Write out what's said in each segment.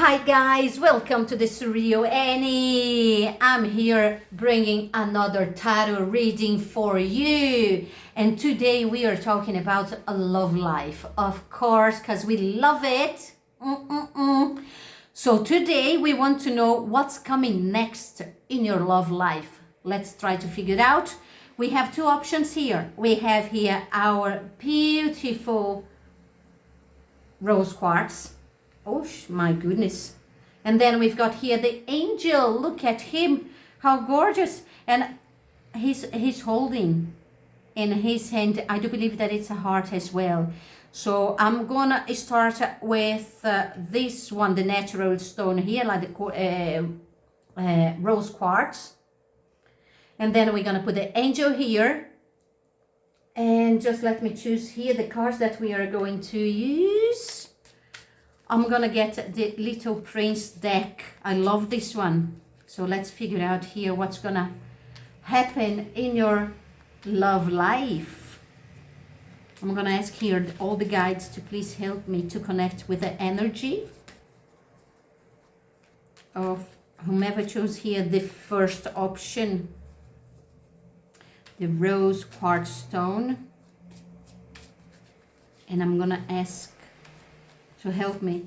Hi guys, welcome to the Surreal Annie. I'm here bringing another tarot reading for you. And today we are talking about a love life, of course, because we love it. So today we want to know what's coming next in your love life. Let's try to figure it out. We have two options here. We have here our beautiful rose quartz. Oh my goodness. And then we've got here the angel. Look at him, how gorgeous. And he's holding in his hand, I do believe that it's a heart as well. So I'm gonna start with this one, the natural stone here, like the rose quartz. And then we're gonna put the angel here. And just let me choose here the cards that we are going to use. I'm gonna get the Little Prince deck. I love this one. So let's figure out here what's gonna happen in your love life. I'm gonna ask here all the guides to please help me to connect with the energy of whomever chose here the first option, the rose quartz stone. And I'm gonna ask to help me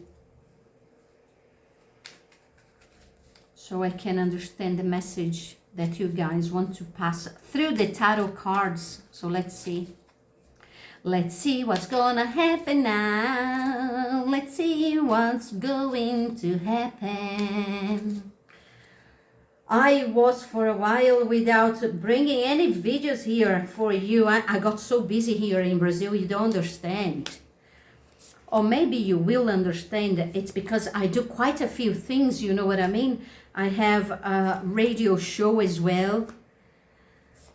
so I can understand the message that you guys want to pass through the tarot cards. So let's see what's gonna happen now. Let's see what's going to happen. I was for a while without bringing any videos here for you. I got so busy here in Brazil, you don't understand. Or maybe you will understand it's because I do quite a few things, you know what I mean? I have a radio show as well.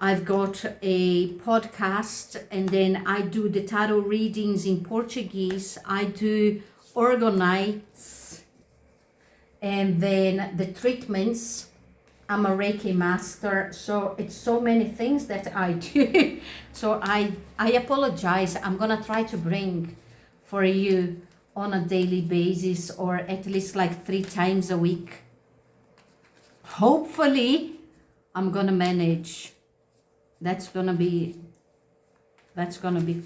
I've got a podcast, and then I do the tarot readings in Portuguese. I do orgonites, and then the treatments. I'm a Reiki master, so it's so many things that I do. So I apologize. I'm gonna try to bring for you on a daily basis, or at least like 3 times a week. Hopefully I'm gonna manage. That's gonna be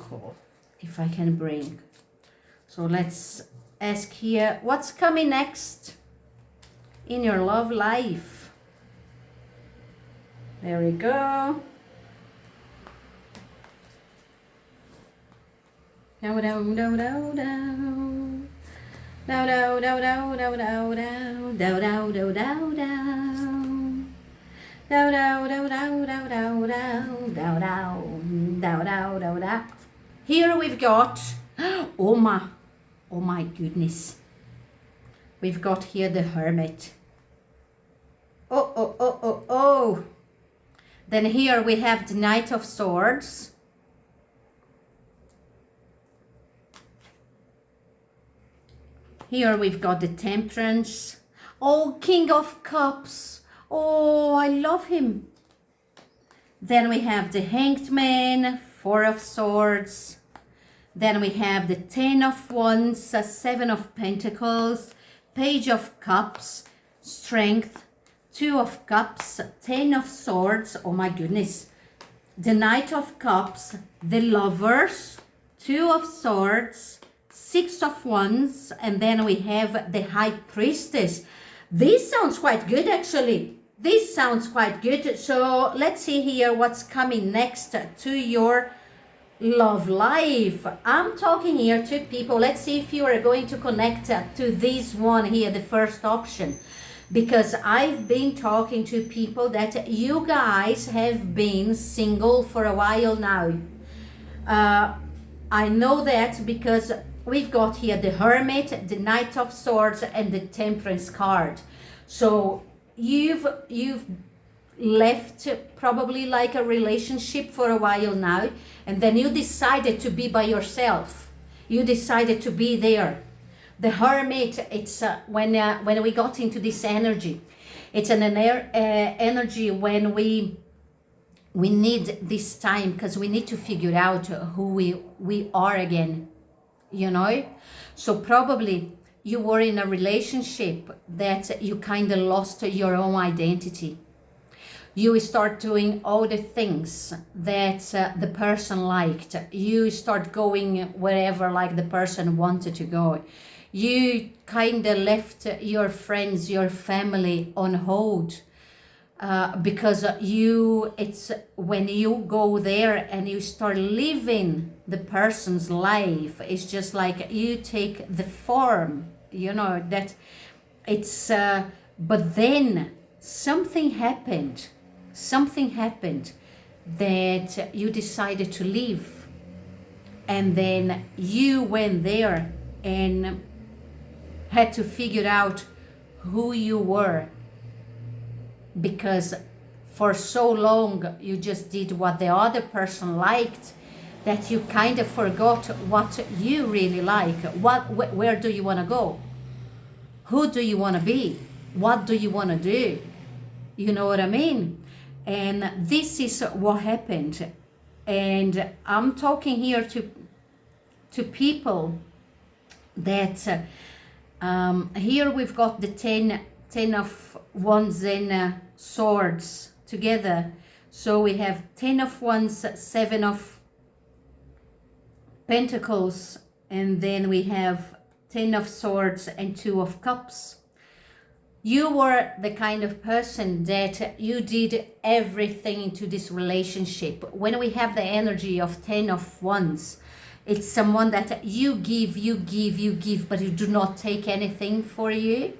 cool if I can bring. So let's ask here what's coming next in your love life. There we go. Dow dow dow dow dow. Dow dow dow dow dow dow dow. Dow dow dow dow dow. Dow dow dow dow dow dow dow. Dow dow dow dow dow. Here we've got oh my goodness. We've got here the Hermit. Oh. Then here we have the Knight of Swords. Here we've got the Temperance. Oh, King of Cups. Oh, I love him. Then we have the Hanged Man, 4 of Swords. Then we have the 10 of Wands, 7 of Pentacles, Page of Cups, Strength, 2 of Cups, 10 of Swords. Oh my goodness. The Knight of Cups, the Lovers, 2 of Swords, 6 of Wands, and then we have the High Priestess. This sounds quite good, actually. This sounds quite good. So let's see here what's coming next to your love life. I'm talking here to people. Let's see if you are going to connect to this one here, the first option. Because I've been talking to people that you guys have been single for a while now. I know that because we've got here the Hermit, the Knight of Swords, and the Temperance card. So you've left probably like a relationship for a while now, and then you decided to be by yourself. You decided to be there. The Hermit, it's when we got into this energy, it's an energy when we need this time, because we need to figure out who we are again, you know. So probably you were in a relationship that you kind of lost your own identity. You start doing all the things that the person liked. You start going wherever like the person wanted to go. You kind of left your friends, your family on hold. Because it's when you go there and you start living the person's life, it's just like you take the form, that it's, but then something happened that you decided to leave, and then you went there and had to figure out who you were, because for so long you just did what the other person liked that you kind of forgot what you really like. Where do you want to go? Who do you want to be? What do you want to do? You know what I mean? And this is what happened. And I'm talking here to people that here we've got the 10 of Wands and Swords together. So we have 10 of Wands, 7 of Pentacles, and then we have 10 of Swords and 2 of Cups. You were the kind of person that you did everything into this relationship. When we have the energy of 10 of Wands, it's someone that you give, but you do not take anything for you.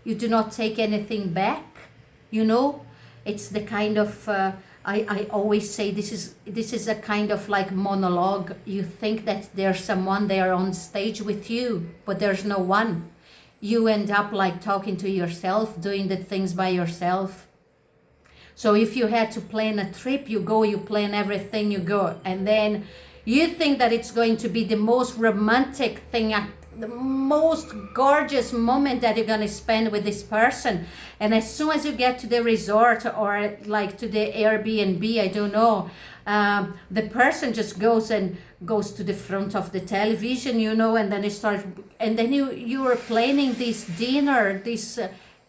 You do not take anything back. It's the kind of, I always say this is a kind of like monologue. You think that there's someone there on stage with you, but there's no one. You end up like talking to yourself, doing the things by yourself. So if you had to plan a trip, you go, you plan everything, you go, and then you think that it's going to be the most romantic thing, the most gorgeous moment that you're going to spend with this person. And as soon as you get to the resort or like to the Airbnb, I don't know, the person just goes to the front of the television, and then you are planning this dinner,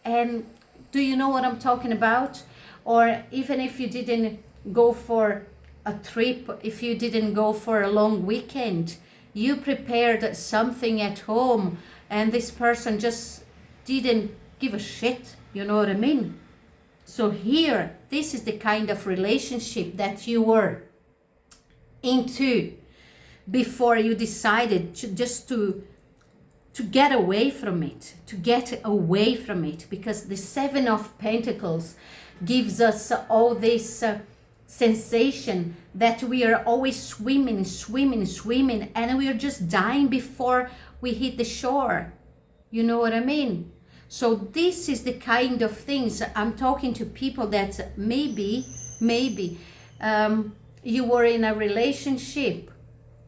and do you know what I'm talking about? Or even if you didn't go for a trip, if you didn't go for a long weekend, you prepared something at home and this person just didn't give a shit, you know what I mean? So here, this is the kind of relationship that you were into before you decided to get away from it, because the 7 of Pentacles gives us all this sensation that we are always swimming, and we are just dying before we hit the shore. You know what I mean? So this is the kind of things I'm talking to people that maybe you were in a relationship,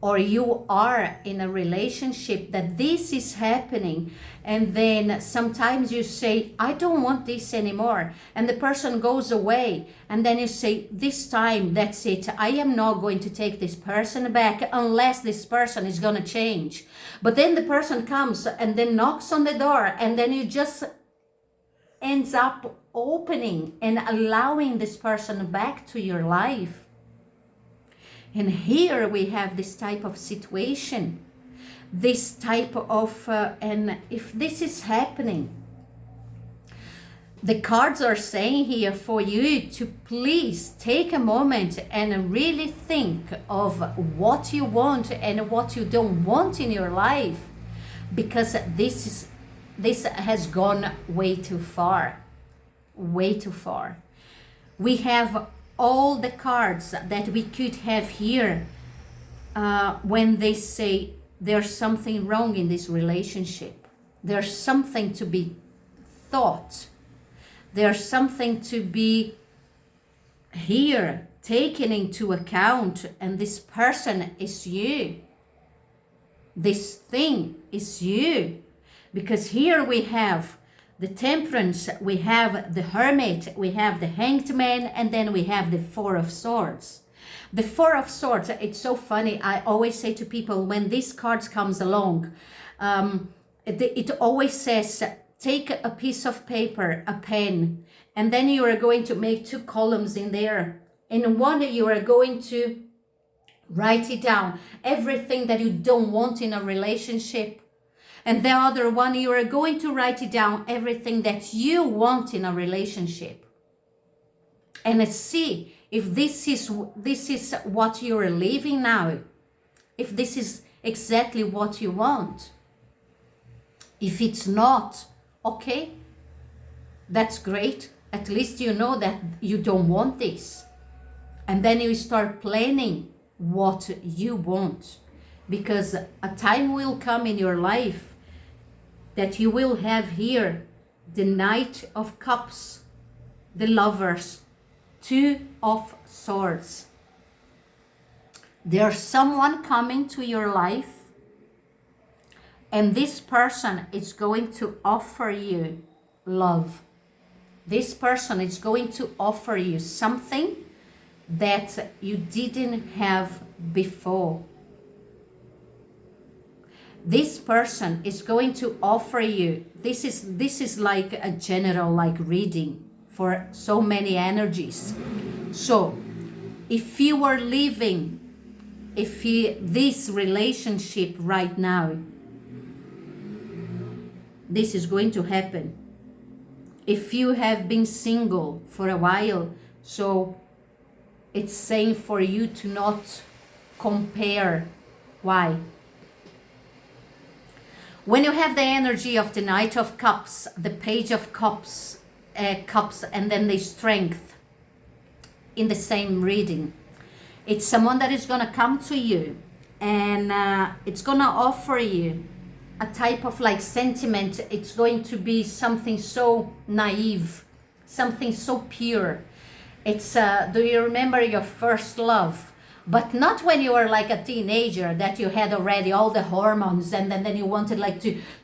or you are in a relationship that this is happening, and then sometimes you say, I don't want this anymore, and the person goes away, and then you say, this time, that's it, I am not going to take this person back unless this person is going to change. But then the person comes and then knocks on the door, and then you just ends up opening and allowing this person back to your life. And here we have this type of situation, this type of, and if this is happening, the cards are saying here for you to please take a moment and really think of what you want and what you don't want in your life, because this has gone way too far. We have all the cards that we could have here when they say there's something wrong in this relationship. There's something to be thought. There's something to be here taken into account, and this person is you. This thing is you. Because here we have the Temperance, we have the Hermit, we have the Hanged Man, and then we have the 4 of Swords. The 4 of Swords, it's so funny. I always say to people when these cards comes along, it always says, take a piece of paper, a pen, and then you are going to make 2 columns in there. In one, you are going to write it down, everything that you don't want in a relationship. And the other one, you are going to write it down, everything that you want in a relationship. And see if this is what you're living now. If this is exactly what you want. If it's not, okay, that's great. At least you know that you don't want this. And then you start planning what you want. Because a time will come in your life that you will have here the Knight of Cups, the Lovers, 2 of Swords. There's someone coming to your life, and this person is going to offer you love. This person is going to offer you something that you didn't have before. This person is going to offer you, this is like a general reading for so many energies. So if you are living this relationship right now, this is going to happen. If you have been single for a while, so it's saying for you to not compare. Why? When you have the energy of the Knight of Cups, the Page of Cups, and then the Strength in the same reading, it's someone that is going to come to you, and it's going to offer you a type of sentiment. It's going to be something so naive, something so pure. It's do you remember your first love? But not when you were a teenager, that you had already all the hormones and then you wanted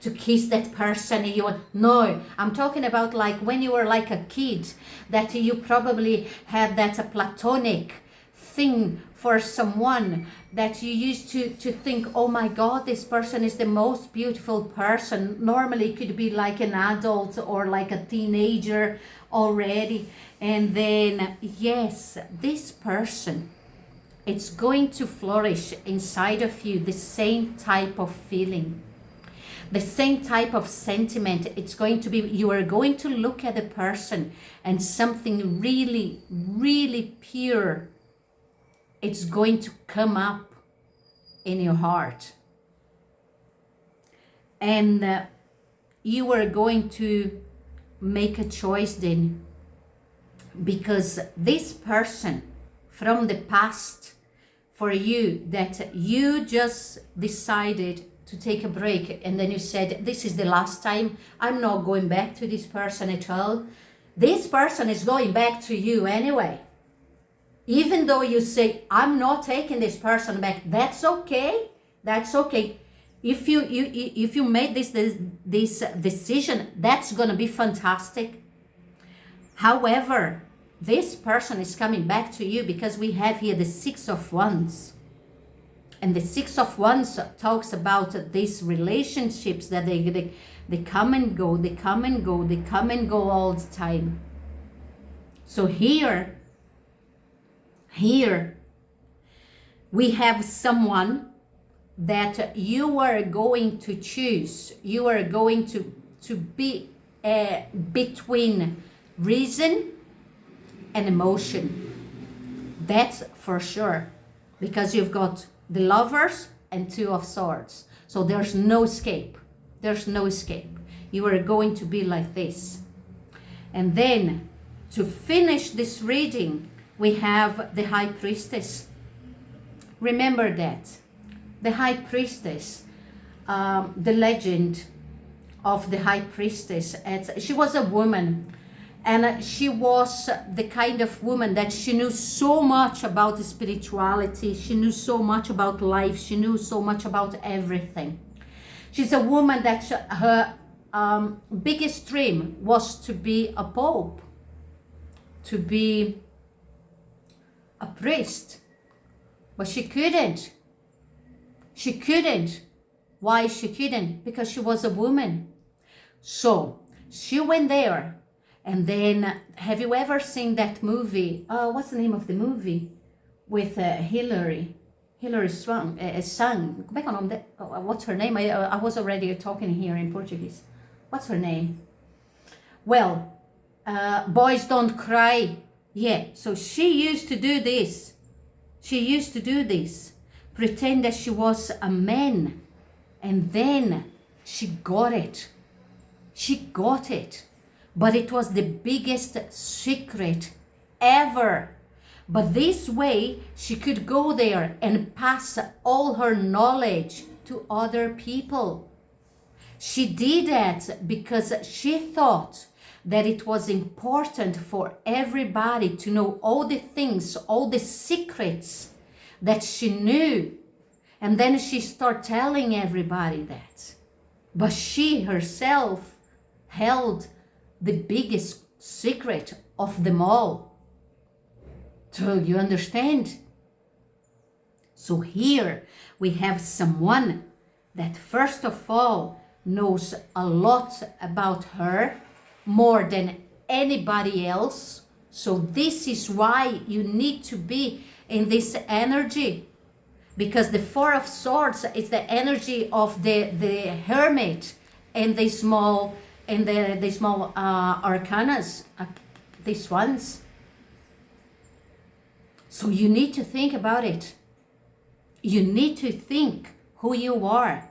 to kiss that person. No, I'm talking about when you were a kid, that you probably had that platonic thing for someone that you used to think, oh my God, this person is the most beautiful person. Normally it could be an adult or a teenager already. And then, yes, this person, it's going to flourish inside of you, the same type of feeling, the same type of sentiment. It's going to be, you are going to look at the person and something really, really pure, it's going to come up in your heart. And you are going to make a choice then, because this person from the past, for you, that you just decided to take a break, and then you said, this is the last time, I'm not going back to this person at all. This person is going back to you anyway. Even though you say, I'm not taking this person back, that's okay. That's okay. If you made this decision, that's gonna be fantastic. However, this person is coming back to you because we have here the 6 of Wands. And the 6 of Wands talks about these relationships that they come and go, they come and go, they come and go all the time. So here we have someone that you are going to choose. You are going to be between reason and emotion. That's for sure, because you've got the Lovers and 2 of Swords. So there's no escape. There's no escape. You are going to be like this. And then to finish this reading, we have the High Priestess. Remember that. The High Priestess, the legend of the High Priestess. She was a woman, and she was the kind of woman that she knew so much about spirituality. She knew so much about life. She knew so much about everything. She's a woman that her biggest dream was to be a pope, to be a priest, but she couldn't. She couldn't Why she couldn't? Because she was a woman. So she went there. And then, have you ever seen that movie? What's the name of the movie? With Hillary Swank, sang. Como é que é o nome what's her name? I was already talking here in Portuguese. What's her name? Well, Boys Don't Cry. Yeah, so she used to do this. Pretend that she was a man. And then she got it. But it was the biggest secret ever. But this way, she could go there and pass all her knowledge to other people. She did that because she thought that it was important for everybody to know all the things, all the secrets that she knew. And then she started telling everybody that. But she herself held the biggest secret of them all. So you understand? So here we have someone that first of all knows a lot about her, more than anybody else. So this is why you need to be in this energy, because the Four of Swords is the energy of the hermit and the small arcanas, these ones. So you need to think about it. You need to think who you are.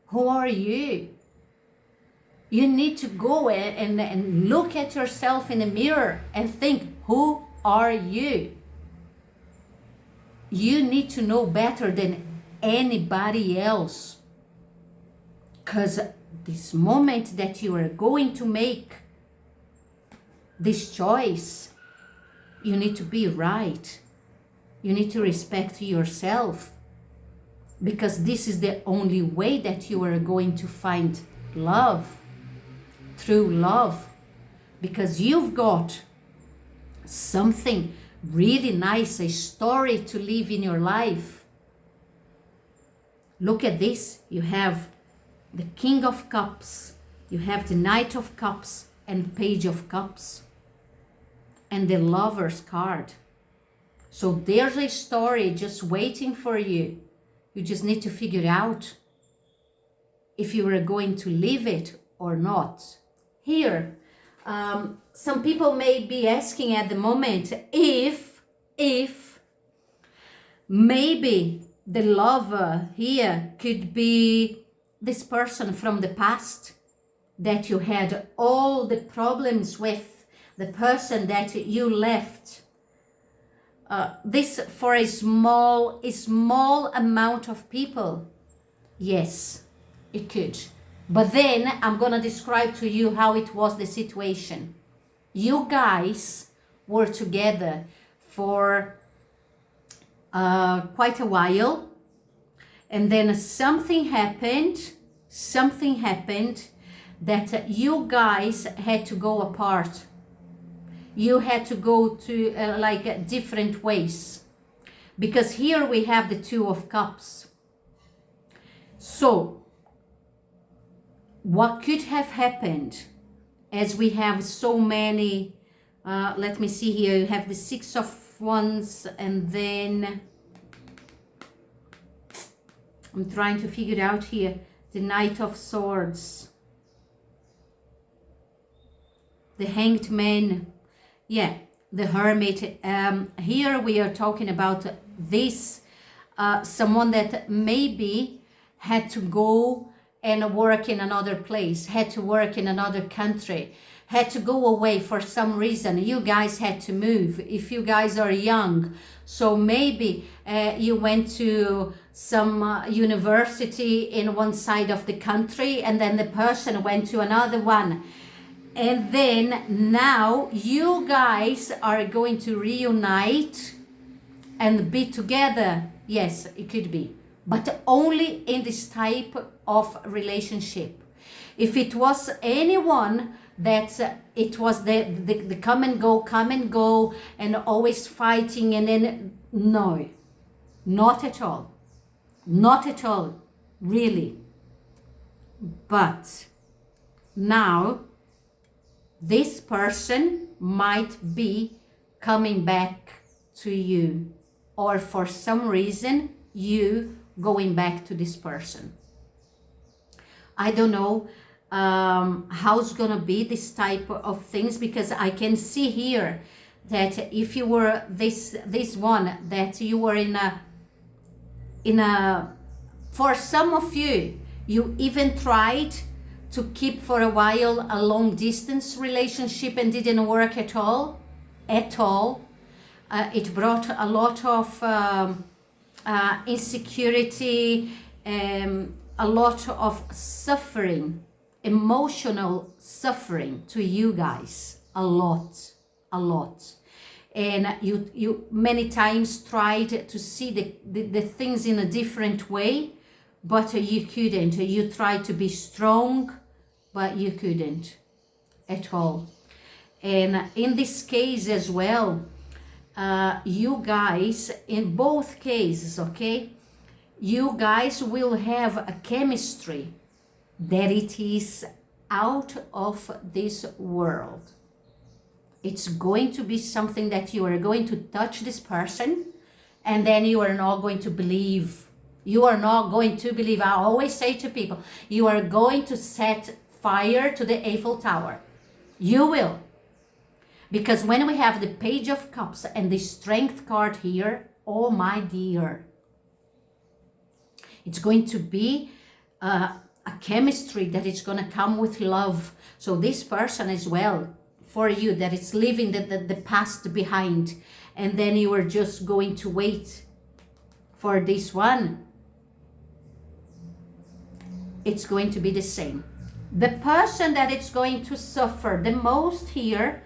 Who are you? You need to go and look at yourself in the mirror and think, who are you? You need to know better than anybody else. Because this moment that you are going to make this choice, you need to be right. You need to respect yourself, because this is the only way that you are going to find love, true love, because you've got something really nice, a story to live in your life. Look at this. You have the King of Cups, you have the Knight of Cups and Page of Cups, and the Lover's card. So there's a story just waiting for you. You just need to figure out if you are going to live it or not. Here, some people may be asking at the moment if maybe the lover here could be this person from the past that you had all the problems with, the person that you left. This for a small amount of people. Yes, it could. But then I'm gonna describe to you how it was the situation. You guys were together for quite a while, and then something happened that you guys had to go apart. You had to go to different ways, because here we have the Two of Cups. So what could have happened, as we have so many, let me see here, you have the Six of Wands, and then I'm trying to figure out here, the Knight of Swords, the Hanged Man. Yeah, the Hermit. Here we are talking about this, someone that maybe had to go and work in another place, had to work in another country, had to go away for some reason. You guys had to move if you guys are young. So maybe you went to some university in one side of the country, and then the person went to another one. And then now you guys are going to reunite and be together. Yes, it could be, but only in this type of relationship. If it was anyone that it was the come and go and always fighting, and then no, not at all. really. But now this person might be coming back to you, or for some reason you going back to this person. I don't know how it's gonna be this type of things, because I can see here that if you were this one, that you were in a for some of you, you even tried to keep for a while a long distance relationship and didn't work at all. It brought a lot of insecurity, a lot of suffering, emotional suffering to you guys, a lot. And you many times tried to see the things in a different way, but you couldn't. You tried to be strong, but you couldn't at all. And in this case as well, you guys, in both cases, okay, you guys will have a chemistry that it is out of this world. It's going to be something that you are going to touch this person, and then you are not going to believe. You are not going to believe. I always say to people, you are going to set fire to the Eiffel Tower. You will. Because when we have the Page of Cups and the Strength card here, oh my dear, it's going to be a chemistry that is going to come with love. So this person as well, for you, that is leaving the past behind, and then you are just going to wait for this one, it's going to be the same. The person that is going to suffer the most here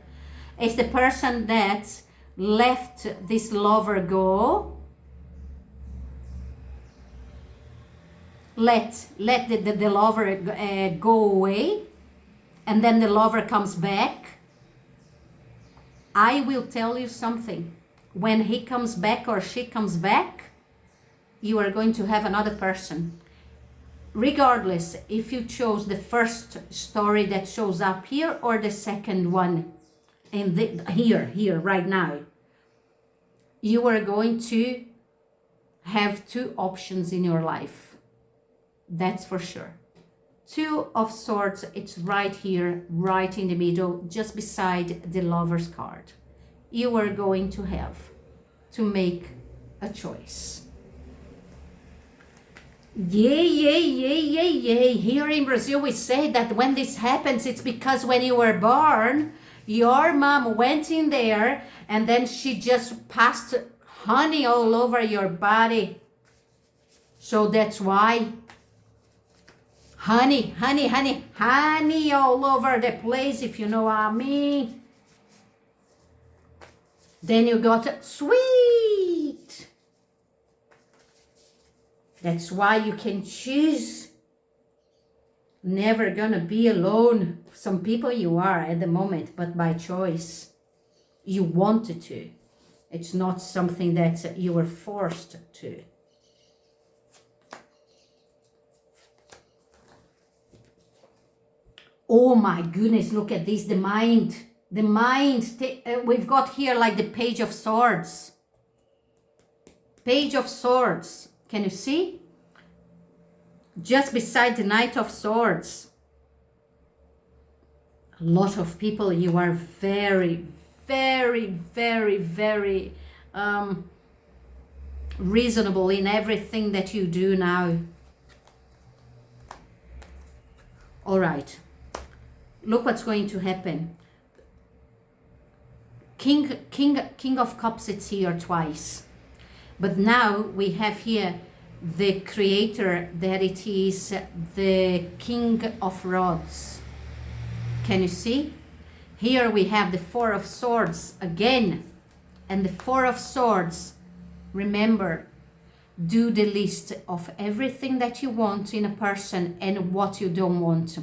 is the person that left this lover go. Let the lover go away, and then the lover comes back. I will tell you something. When he comes back or she comes back, you are going to have another person. Regardless if you chose the first story that shows up here or the second one in here right now, you are going to have two options in your life. That's for sure. Two of Swords, it's right here, right in the middle, just beside the Lover's card. You are going to have to make a choice. Yay. Here in Brazil, we say that when this happens, it's because when you were born, your mom went in there and then she just passed honey all over your body. So that's why. Honey all over the place, if you know what I mean. Then you got sweet. That's why you can choose. Never gonna be alone. Some people you are at the moment, but by choice. You wanted to. It's not something that you were forced to. Oh my goodness, look at this, the mind. We've got here like the Page of Swords. Page of Swords, can you see? Just beside the Knight of Swords. A lot of people, you are very reasonable in everything that you do now. All right. Look what's going to happen. King of Cups, it's here twice. But now we have here the Creator, that it is the King of Rods. Can you see? Here we have the Four of Swords again. And the Four of Swords, remember, do the list of everything that you want in a person and what you don't want.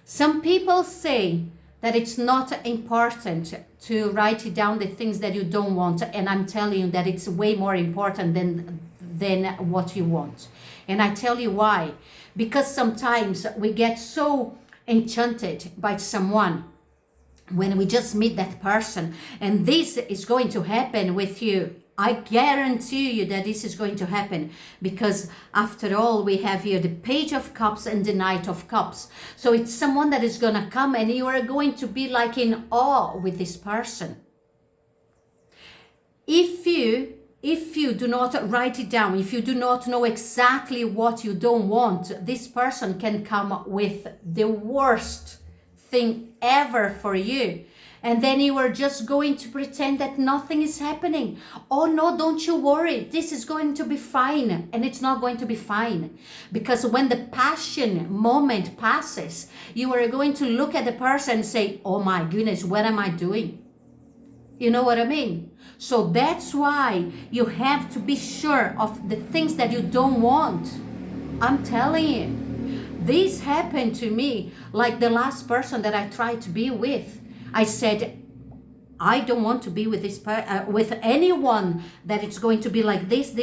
Some people say that it's not important to write it down, the things that you don't want, and I'm telling you that it's way more important than what you want. And I tell you why. Because sometimes we get so enchanted by someone when we just meet that person, and this is going to happen with you. I guarantee you that this is going to happen, because after all, we have here the Page of Cups and the Knight of Cups. So it's someone that is going to come, and you are going to be like in awe with this person. If you do not write it down, if you do not know exactly what you don't want, this person can come with the worst thing ever for you. And then you are just going to pretend that nothing is happening. Oh no, don't you worry. This is going to be fine. And it's not going to be fine. Because when the passion moment passes, you are going to look at the person and say, oh my goodness, what am I doing? You know what I mean? So that's why you have to be sure of the things that you don't want. I'm telling you. This happened to me, like the last person that I tried to be with. I said, I don't want to be with with anyone that it's going to be like this.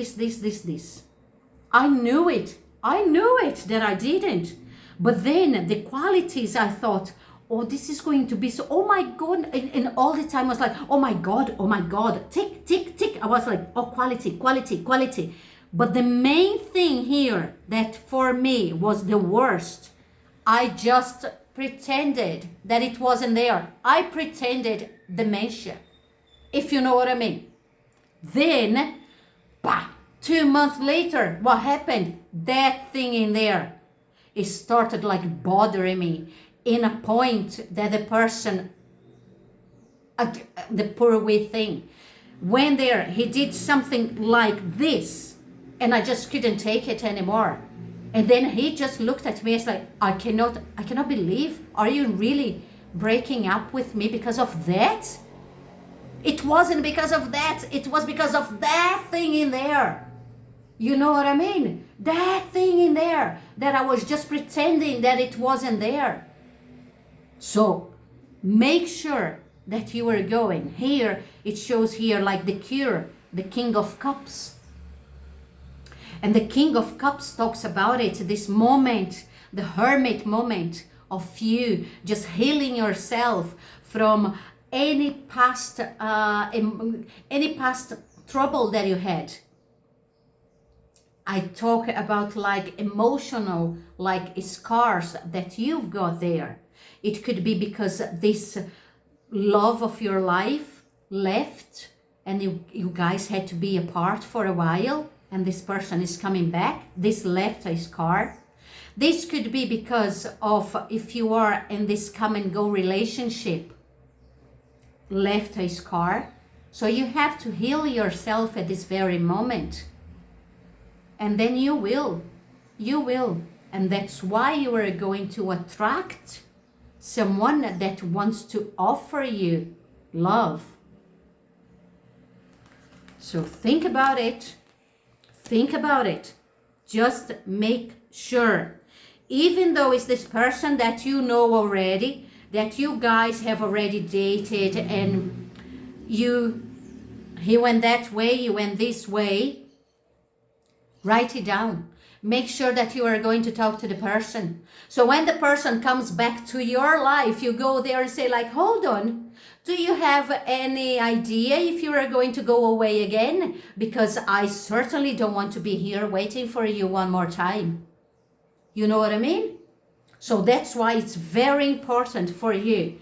I knew it that I didn't. But then the qualities, I thought, oh, this is going to be so, oh my God. And all the time I was like, oh my God, tick, tick, tick. I was like, oh, quality. But the main thing here that for me was the worst, I just pretended that it wasn't there. I pretended dementia, if you know what I mean. Then, 2 months later, what happened? That thing in there, it started like bothering me in a point that the person, the poor wee thing, went there, he did something like this, and I just couldn't take it anymore. And then he just looked at me. It's like, I cannot believe, are you really breaking up with me because of that? It wasn't because of that. It was because of that thing in there. You know what I mean? That thing in there that I was just pretending that it wasn't there. So make sure that you are going. Here, it shows here like the cure, the King of Cups. And the King of Cups talks about it, this moment, the hermit moment of you just healing yourself from any past trouble that you had. I talk about like emotional, like scars that you've got there. It could be because this love of your life left and you guys had to be apart for a while. And this person is coming back, this left a scar. This could be because of, if you are in this come and go relationship, left a scar. So you have to heal yourself at this very moment. And then you will. And that's why you are going to attract someone that wants to offer you love. So think about it. Think about it. Just make sure. Even though it's this person that you know already, that you guys have already dated, and he went that way, you went this way, write it down. Make sure that you are going to talk to the person. So when the person comes back to your life, you go there and say like, hold on. Do you have any idea if you are going to go away again? Because I certainly don't want to be here waiting for you one more time. You know what I mean? So that's why it's very important for you.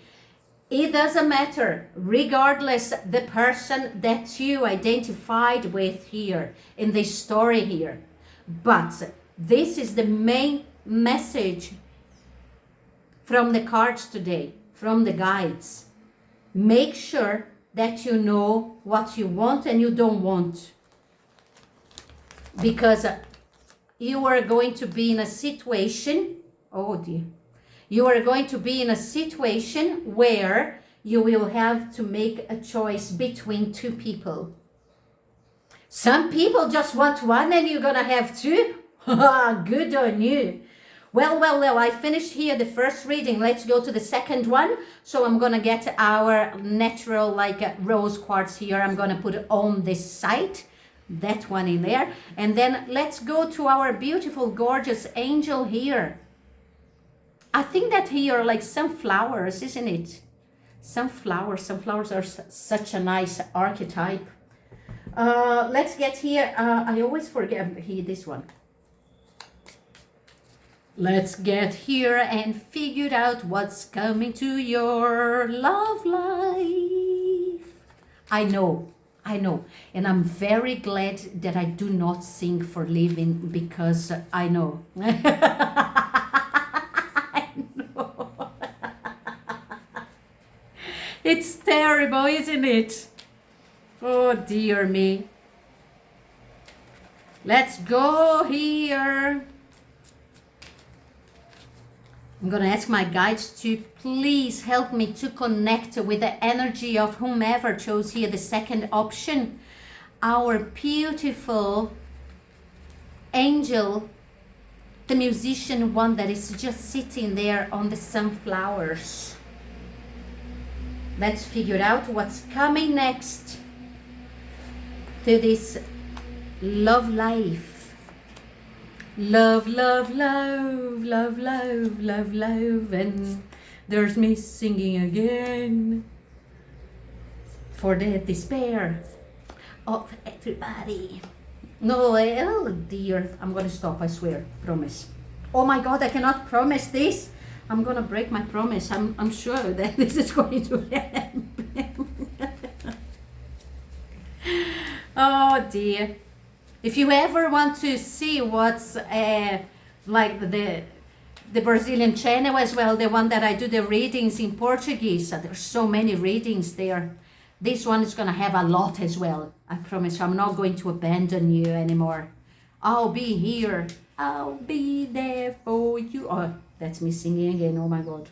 It doesn't matter, regardless the person that you identified with here in this story here. But this is the main message from the cards today, from the guides. Make sure that you know what you want and you don't want. Because you are going to be in a situation, oh dear, you are going to be in a situation where you will have to make a choice between two people. Some people just want one and you're gonna have two. Good on you. Well, I finished here the first reading. Let's go to the second one. So I'm gonna get our natural like rose quartz here. I'm gonna put it on this side. that one in there. And then let's go to our beautiful, gorgeous angel here. I think that here are like sunflowers, isn't it? Sunflowers are such a nice archetype. Let's get here. I always forget here, this one. Let's get here and figure out what's coming to your love life. I know. And I'm very glad that I do not sing for living, because I know. I know. It's terrible, isn't it? Oh dear me. Let's go here. I'm gonna ask my guides to please help me to connect with the energy of whomever chose here the second option. Our beautiful angel, the musician one that is just sitting there on the sunflowers. Let's figure out what's coming next to this love life. Love, love, love, love, love, love, love, and there's me singing again for the despair of everybody. No, oh dear, I'm gonna stop, I swear, promise. Oh my God, I cannot promise this. I'm gonna break my promise. I'm sure that this is going to happen. Oh dear. If you ever want to see what's like the Brazilian channel as well, the one that I do the readings in Portuguese, there's so many readings there. This one is gonna have a lot as well. I promise you, I'm not going to abandon you anymore. I'll be here. I'll be there for you. Oh, that's me singing again. Oh my God.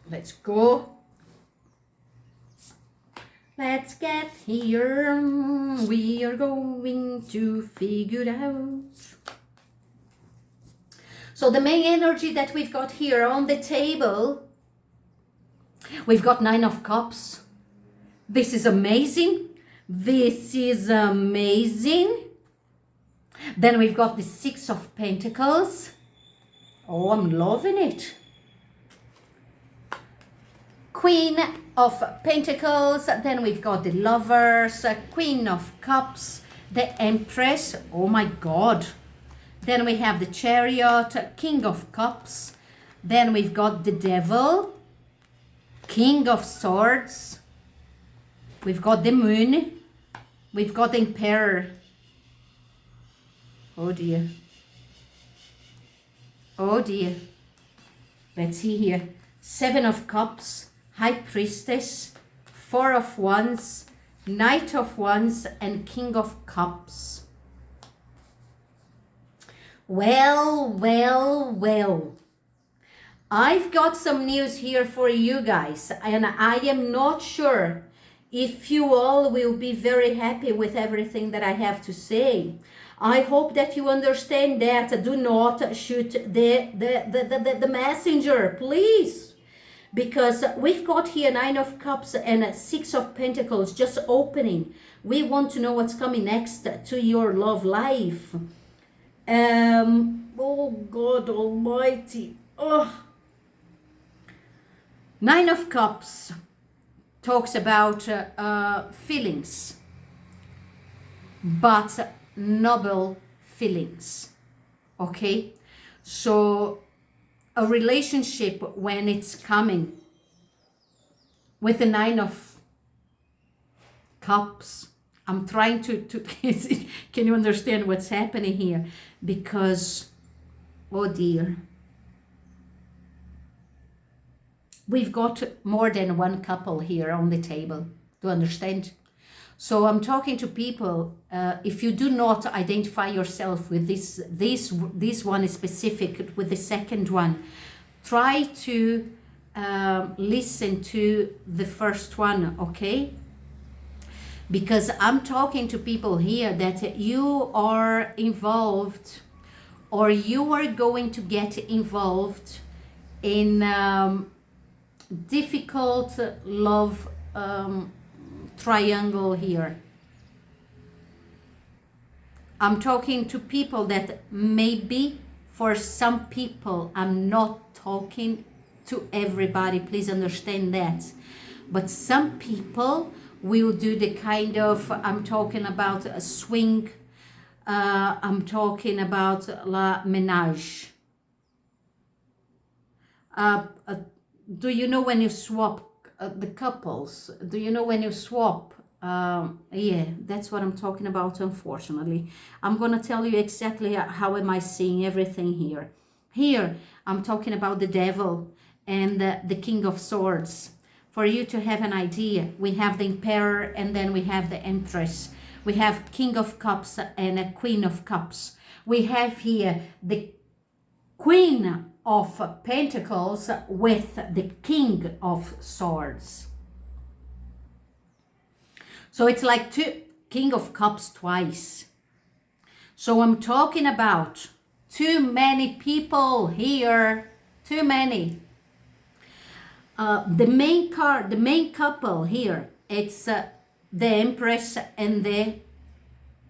Let's go. Let's get here. We are going to figure it out. So the main energy that we've got here on the table, we've got 9 of Cups. This is amazing. This is amazing. Then we've got the 6 of Pentacles. Oh, I'm loving it. Queen of Pentacles, then we've got the Lovers, Queen of Cups, the Empress, oh my God. Then we have the Chariot, King of Cups, then we've got the Devil, King of Swords, we've got the Moon, we've got the Emperor. Oh dear. Oh dear. Let's see here. 7 of Cups, High Priestess, 4 of Wands, Knight of Wands, and King of Cups. Well, well, well. I've got some news here for you guys, and I am not sure if you all will be very happy with everything that I have to say. I hope that you understand that. Do not shoot the messenger, please. Because we've got here 9 of Cups and 6 of Pentacles just opening. We want to know what's coming next to your love life. Oh God Almighty. Oh. 9 of Cups talks about feelings, but noble feelings. Okay, so a relationship, when it's coming with the 9 of Cups, I'm trying to can you understand what's happening here? Because, oh dear, we've got more than one couple here on the table, to understand. So I'm talking to people, if you do not identify yourself with this one is specific, with the second one, try to listen to the first one, okay? Because I'm talking to people here that you are involved, or you are going to get involved in difficult love triangle here. I'm talking to people that maybe for some people, I'm not talking to everybody, please understand that. But some people will do the kind of, I'm talking about a swing, I'm talking about la ménage. Do you know when you swap the couples? Do you know when you swap? Yeah, that's what I'm talking about, unfortunately. I'm gonna tell you exactly how am I seeing everything here. Here, I'm talking about the devil and the king of swords. For you to have an idea, we have the emperor and then we have the empress. We have king of cups and a queen of cups. We have here the queen of pentacles with the king of swords. So it's like two king of cups twice. So I'm talking about too many people here, too many. The main card, the main couple here, it's the empress and the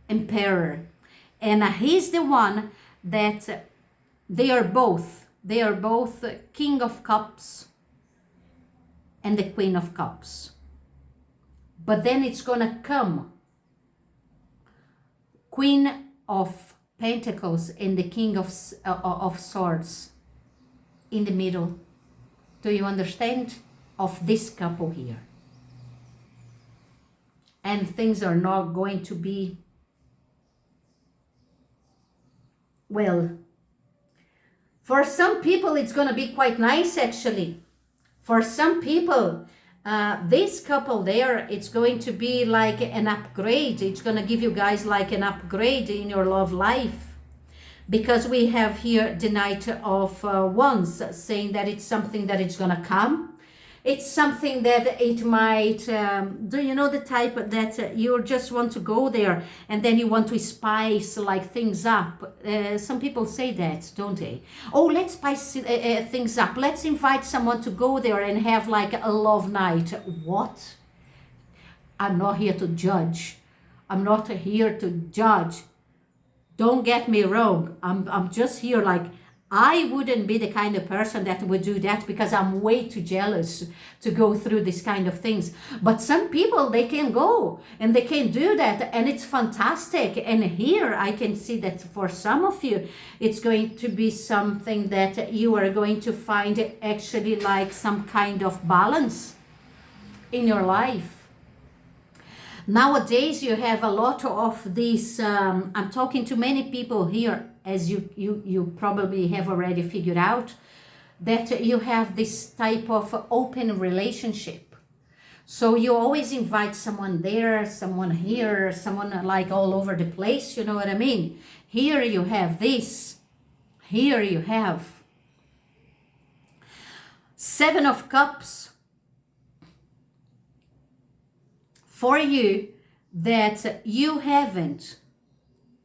emperor, and he's the one that they are both king of cups and the queen of cups. But then it's gonna come queen of pentacles and the king of swords in the middle. Do you understand? Of this couple here. And things are not going to be, well, for some people it's going to be quite nice actually. For some people, this couple there, it's going to be like an upgrade. It's going to give you guys like an upgrade in your love life. Because we have here the Knight of Wands saying that it's something that it's going to come. It's something that it might, do you know the type that you just want to go there and then you want to spice like things up? Some people say that, don't they? Oh, let's spice things up. Let's invite someone to go there and have like a love night. What? I'm not here to judge. I'm not here to judge. Don't get me wrong. I'm just here like, I wouldn't be the kind of person that would do that because I'm way too jealous to go through this kind of things. But some people, they can go and they can do that and it's fantastic. And here I can see that for some of you, it's going to be something that you are going to find actually like some kind of balance in your life. Nowadays, you have a lot of these, I'm talking to many people here, as you probably have already figured out, that you have this type of open relationship. So you always invite someone there, someone here, someone like all over the place, you know what I mean? Here you have this, here you have Seven of Cups. For you that you haven't,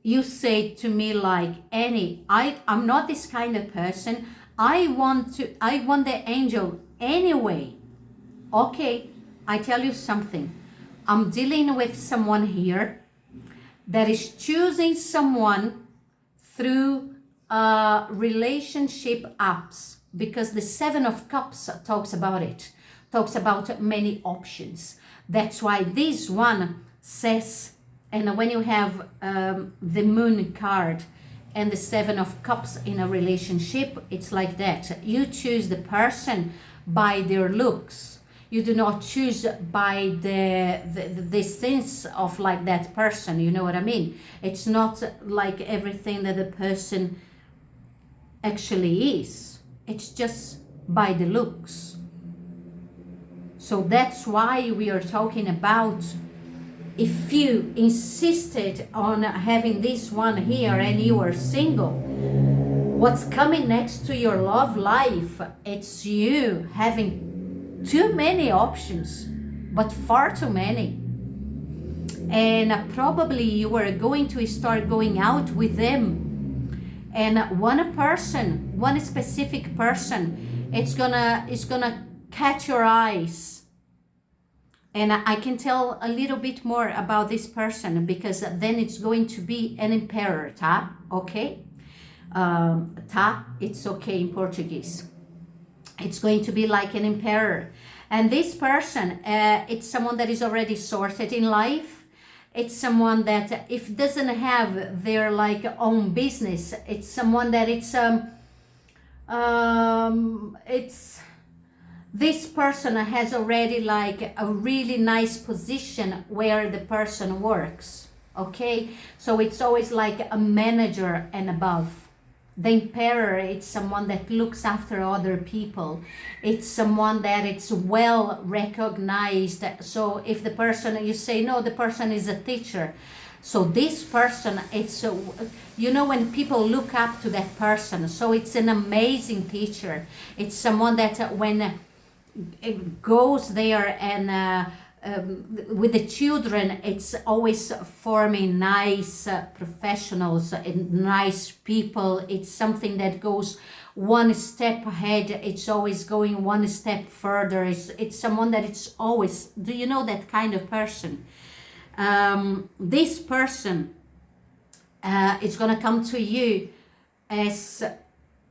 you say to me like, Annie, I'm not this kind of person. I want the angel anyway. Okay, I tell you something. I'm dealing with someone here that is choosing someone through relationship apps, because the Seven of Cups talks about it, talks about many options. That's why this one says, and when you have the Moon card and the Seven of Cups in a relationship, it's like that. You choose the person by their looks. You do not choose by the sense of like that person, you know what I mean? It's not like everything that the person actually is. It's just by the looks. So that's why we are talking about, if you insisted on having this one here and you are single, what's coming next to your love life, it's you having too many options, but far too many. And probably you are going to start going out with them. And one specific person, it's gonna catch your eyes And I can tell a little bit more about this person, because then it's going to be an emperor, tá? Okay? Tá, it's okay in Portuguese. It's going to be like an emperor. And this person, it's someone that is already sorted in life. It's someone that if doesn't have their like own business, it's someone that it's this person has already like a really nice position where the person works. Okay, so it's always like a manager and above. The emperor, it's someone that looks after other people. It's someone that it's well recognized. So if the person, you say, no, the person is a teacher. So this person, it's, you know, when people look up to that person, so it's an amazing teacher. It's someone that when it goes there and with the children, it's always forming nice professionals and nice people. It's something that goes one step ahead. It's always going one step further. It's someone that it's always, do you know that kind of person? This person is going to come to you as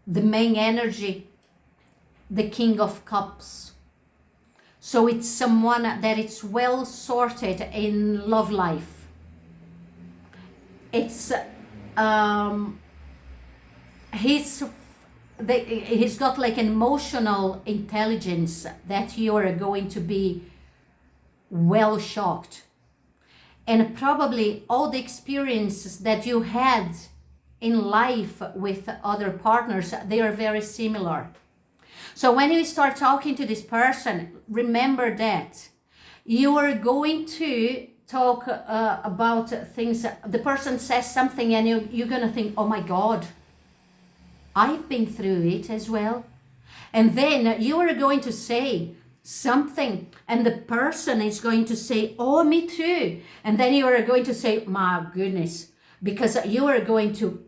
the main energy, the King of Cups. So it's someone that it's well sorted in love life. It's he's got like an emotional intelligence that you are going to be well shocked. And probably all the experiences that you had in life with other partners, they are very similar. So when you start talking to this person, remember that you are going to talk about things. The person says something and you're going to think, oh my God, I've been through it as well. And then you are going to say something and the person is going to say, oh, me too. And then you are going to say, my goodness, because you are going to,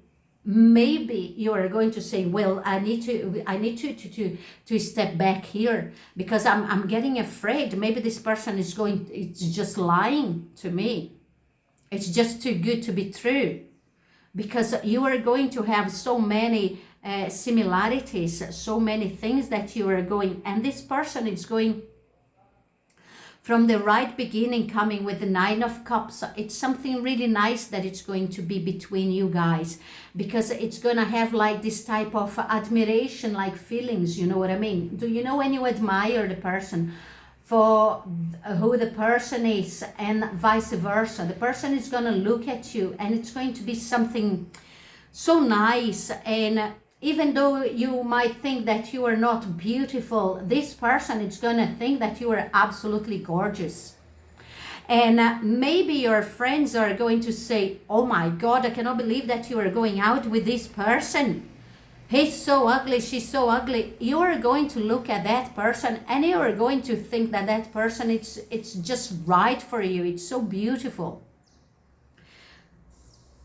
maybe you are going to say, well, I need to step back here because I'm getting afraid. Maybe this person is it's just lying to me. It's just too good to be true, because you are going to have so many similarities, so many things that you are going, and this person is going from the right beginning, coming with the 9 of Cups. It's something really nice that it's going to be between you guys, because it's going to have like this type of admiration, like feelings, you know what I mean? Do you know when you admire the person for who the person is, and vice versa? The person is going to look at you and it's going to be something so nice. And even though you might think that you are not beautiful, this person is going to think that you are absolutely gorgeous. And maybe your friends are going to say, oh my God, I cannot believe that you are going out with this person. He's so ugly, she's so ugly. You are going to look at that person and you are going to think that that person, it's just right for you. It's so beautiful.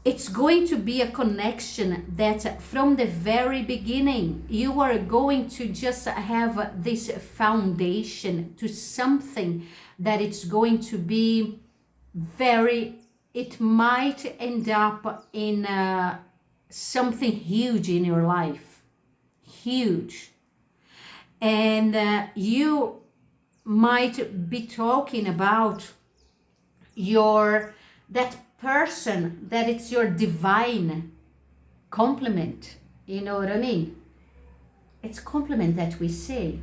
It's going to be a connection that from the very beginning, you are going to just have this foundation to something that it's going to be it might end up in something huge in your life. Huge. And you might be talking about that person that it's your divine compliment. You know what I mean? It's compliment that we say.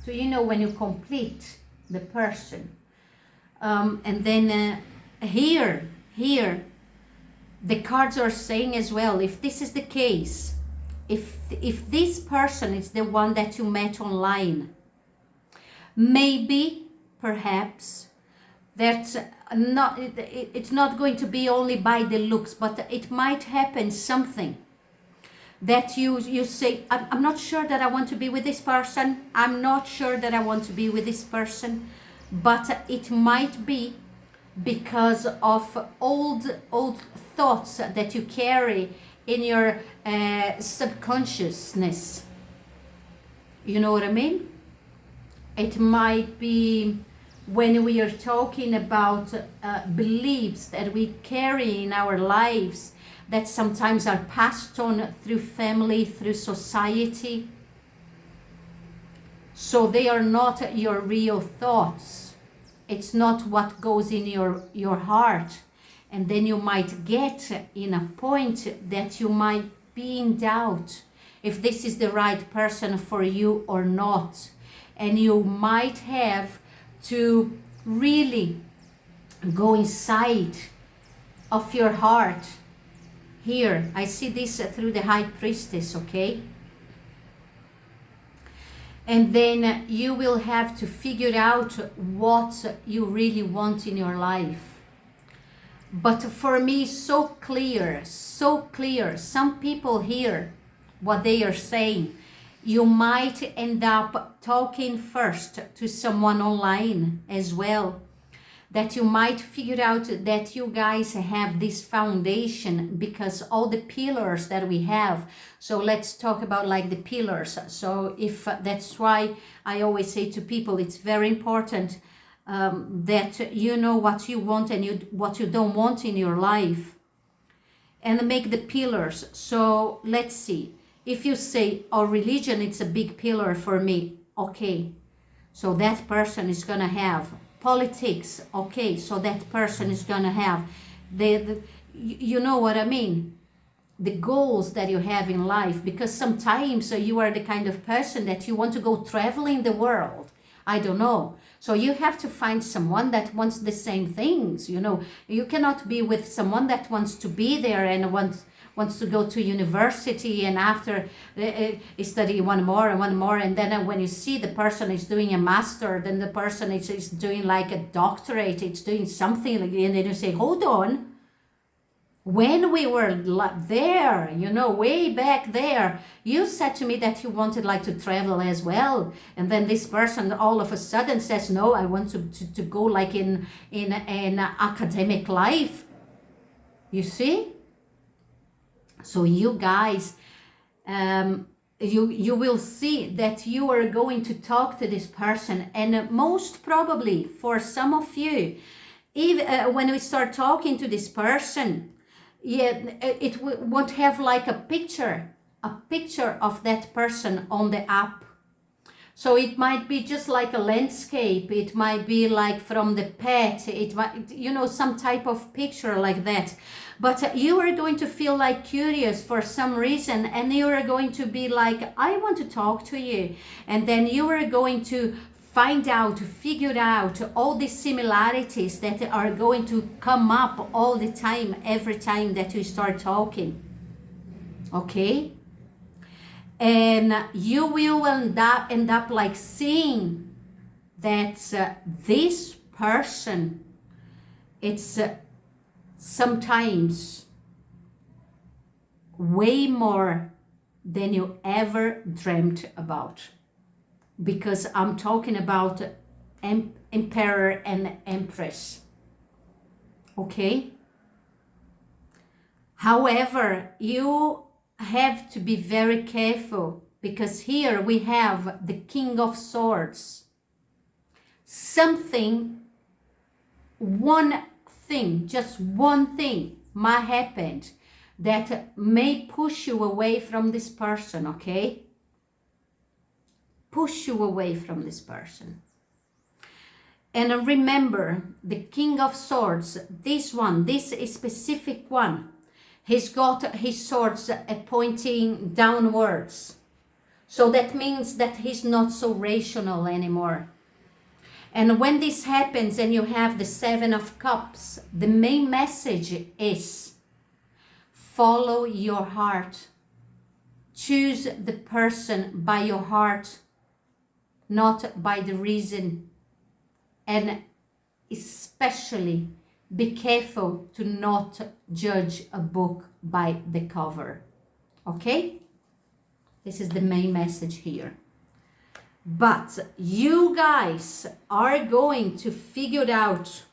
So you know when you complete the person. And then here the cards are saying as well, if this is the case, if this person is the one that you met online, maybe perhaps that's it's not going to be only by the looks, but it might happen something that you say, I'm not sure that I want to be with this person. I'm not sure that I want to be with this person, but it might be because of old thoughts that you carry in your subconsciousness. You know what I mean? It might be when we are talking about beliefs that we carry in our lives that sometimes are passed on through family, through society. So they are not your real thoughts. It's not what goes in your heart. And then you might get in a point that you might be in doubt if this is the right person for you or not. And you might have to really go inside of your heart. Here, I see this through the High Priestess, okay? And then you will have to figure out what you really want in your life. But for me, so clear, so clear. Some people hear what they are saying. You might end up talking first to someone online as well. That you might figure out that you guys have this foundation, because all the pillars that we have. So let's talk about like the pillars. So if that's why I always say to people, it's very important that you know what you want and what you don't want in your life, and make the pillars. So let's see, if you say, oh, religion, it's a big pillar for me, okay, so that person is gonna have politics, okay, so that person is gonna have you know what I mean, the goals that you have in life, because sometimes you are the kind of person that you want to go traveling the world, I don't know. So you have to find someone that wants the same things, you know. You cannot be with someone that wants to be there and wants to go to university and after study one more, and then when you see the person is doing a master, then the person is doing like a doctorate, it's doing something like, and then you say, hold on. When we were there, you know, way back there, you said to me that you wanted like to travel as well. And then this person all of a sudden says, no, I want to go like in an academic life. You see? So you guys, you will see that you are going to talk to this person. And most probably for some of you, even when we start talking to this person, yeah, it won't have like a picture of that person on the app. So it might be just like a landscape, it might be like from the pet, it might, you know, some type of picture like that. But you are going to feel like curious for some reason, and you are going to be like, I want to talk to you. And then you are going to figure out all the similarities that are going to come up all the time, every time that you start talking. Okay? And you will end up like seeing that this person, it's sometimes way more than you ever dreamt about. Because I'm talking about emperor and empress. Okay? However, you have to be very careful, because here we have the King of Swords. One thing, just one thing might happen that may push you away from this person, okay? Push you away from this person. And remember, the King of Swords, this specific one, he's got his swords pointing downwards. So that means that he's not so rational anymore. And when this happens and you have the Seven of Cups, the main message is follow your heart. Choose the person by your heart, not by the reason. And especially be careful to not judge a book by the cover. Okay? This is the main message here. But you guys are going to figure it out.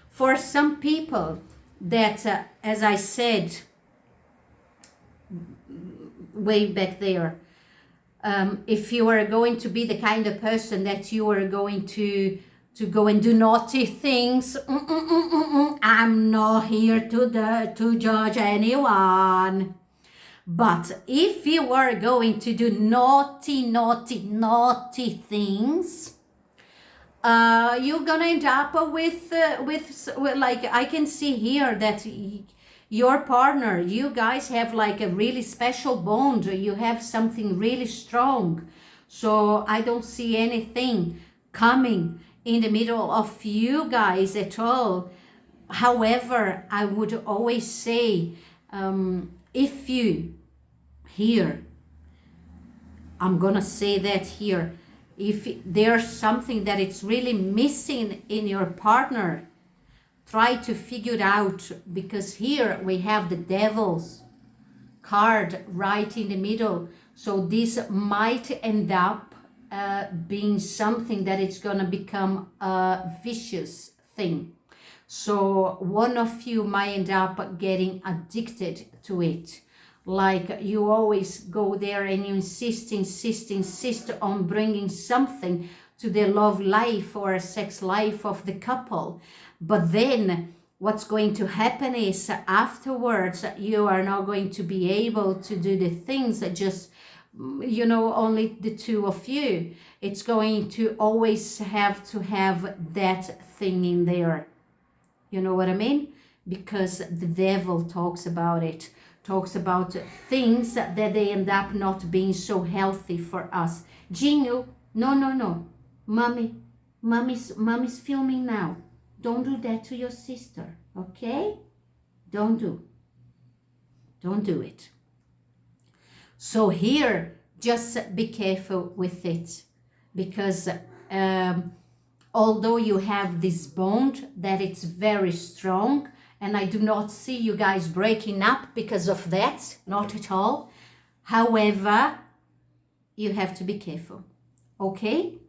For some people that, as I said way back there, if you are going to be the kind of person that you are going to to go and do naughty things. I'm not here to judge anyone. But if you are going to do naughty things, you're gonna end up with like, I can see here that your partner, you guys have like a really special bond. You have something really strong. So I don't see anything coming in the middle of you guys at all. However, I would always say, if you here, I'm gonna say that here, if there's something that it's really missing in your partner, try to figure it out, because here we have the devil's card right in the middle. So this might end up being something that it's gonna become a vicious thing. So one of you might end up getting addicted to it. Like you always go there and you insist on bringing something to the love life or sex life of the couple. But then what's going to happen is afterwards, you are not going to be able to do the things that just, you know, only the two of you. It's going to always have to have that thing in there. You know what I mean? Because the devil talks about it. Talks about things that they end up not being so healthy for us. Gino, no. Mommy's filming now. Don't do that to your sister, okay? Don't do it. So here, just be careful with it, because although you have this bond that it's very strong, and I do not see you guys breaking up because of that, not at all. However, you have to be careful, okay?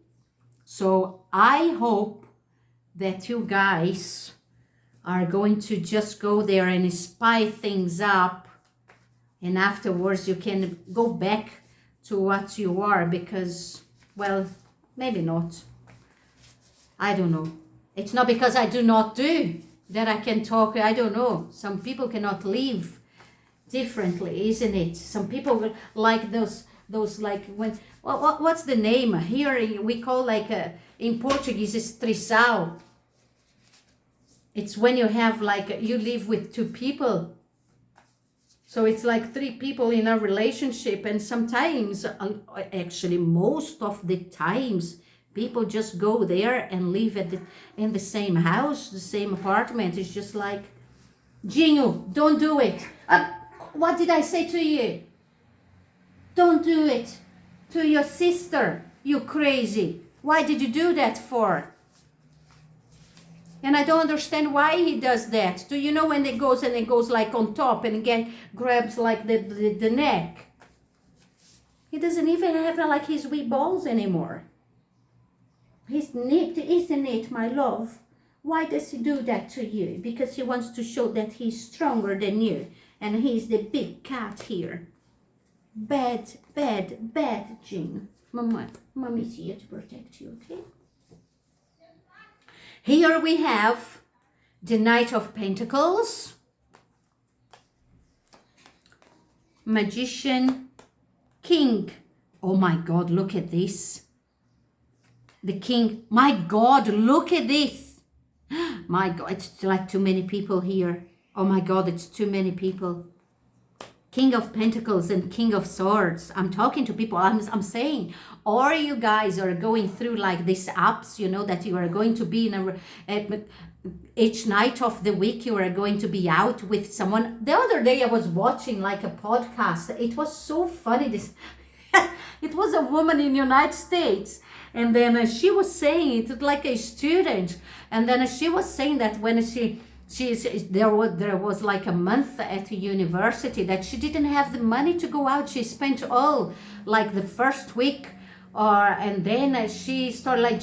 So I hope that you guys are going to just go there and spy things up, and afterwards you can go back to what you are, because, well, maybe not. I don't know. It's not because I do not do that I can talk, I don't know. Some people cannot live differently, isn't it? Some people like those like when, what's the name? Here we call like in Portuguese is trisal. It's when you have like, you live with two people. So it's like three people in a relationship, and sometimes, actually most of the times, people just go there and live in the same house, the same apartment. It's just like, Gino, don't do it. What did I say to you? Don't do it to your sister, you crazy. Why did you do that for? And I don't understand why he does that. Do you know when it goes like on top and grabs like the neck? He doesn't even have like his wee balls anymore. He's neat, isn't it, my love? Why does he do that to you? Because he wants to show that he's stronger than you. And he's the big cat here. Bad, Jean. Mommy's here to protect you, okay? Here we have the Knight of Pentacles. Magician, King. Oh my God, look at this. The King, my God, look at this. My God, it's like too many people here. Oh my God, it's too many people. King of Pentacles and King of Swords. I'm talking to people, I'm saying, or you guys are going through like these apps, you know, that you are going to be each night of the week, you are going to be out with someone. The other day I was watching like a podcast. It was so funny. It was a woman in the United States. And then she was saying it like a student. And then she was saying that when there was like a month at the university that she didn't have the money to go out. She spent all like the first week, and then she started like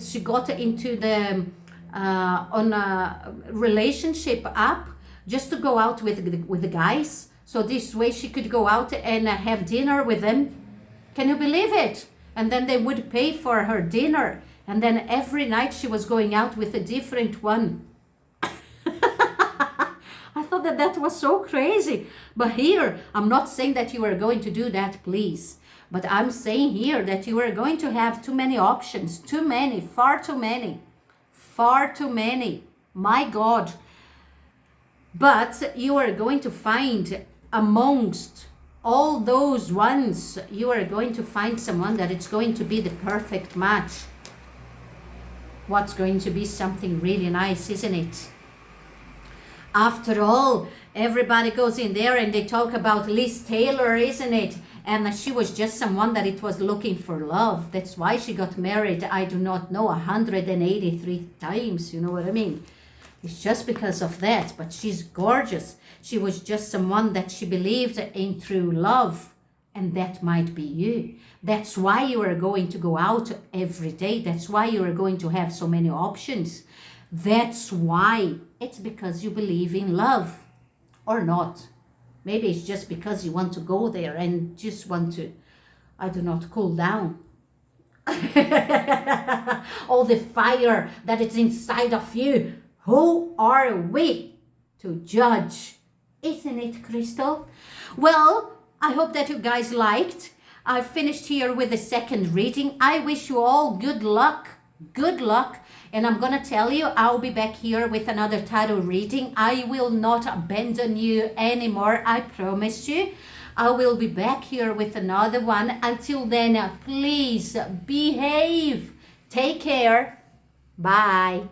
she got into the on a relationship app just to go out with the guys. So this way she could go out and have dinner with them. Can you believe it? And then they would pay for her dinner. And then every night she was going out with a different one. I thought that that was so crazy. But here, I'm not saying that you are going to do that, please. But I'm saying here that you are going to have too many options. Too many, far too many. Far too many. My God. But you are going to find amongst all those ones, you are going to find someone that it's going to be the perfect match. What's going to be something really nice, isn't it? After all, everybody goes in there and they talk about Liz Taylor, isn't it? And she was just someone that it was looking for love. That's why she got married, I do not know, 183 times, you know what I mean? It's just because of that, but she's gorgeous. She was just someone that she believed in true love, and that might be you. That's why you are going to go out every day. That's why you are going to have so many options. That's why. It's because you believe in love, or not. Maybe it's just because you want to go there and just want to, I do not, cool down. All the fire that is inside of you. Who are we to judge? Isn't it, Crystal? Well, I hope that you guys liked. I finished here with the second reading. I wish you all good luck. Good luck. And I'm going to tell you, I'll be back here with another tarot reading. I will not abandon you anymore. I promise you. I will be back here with another one. Until then, please behave. Take care. Bye.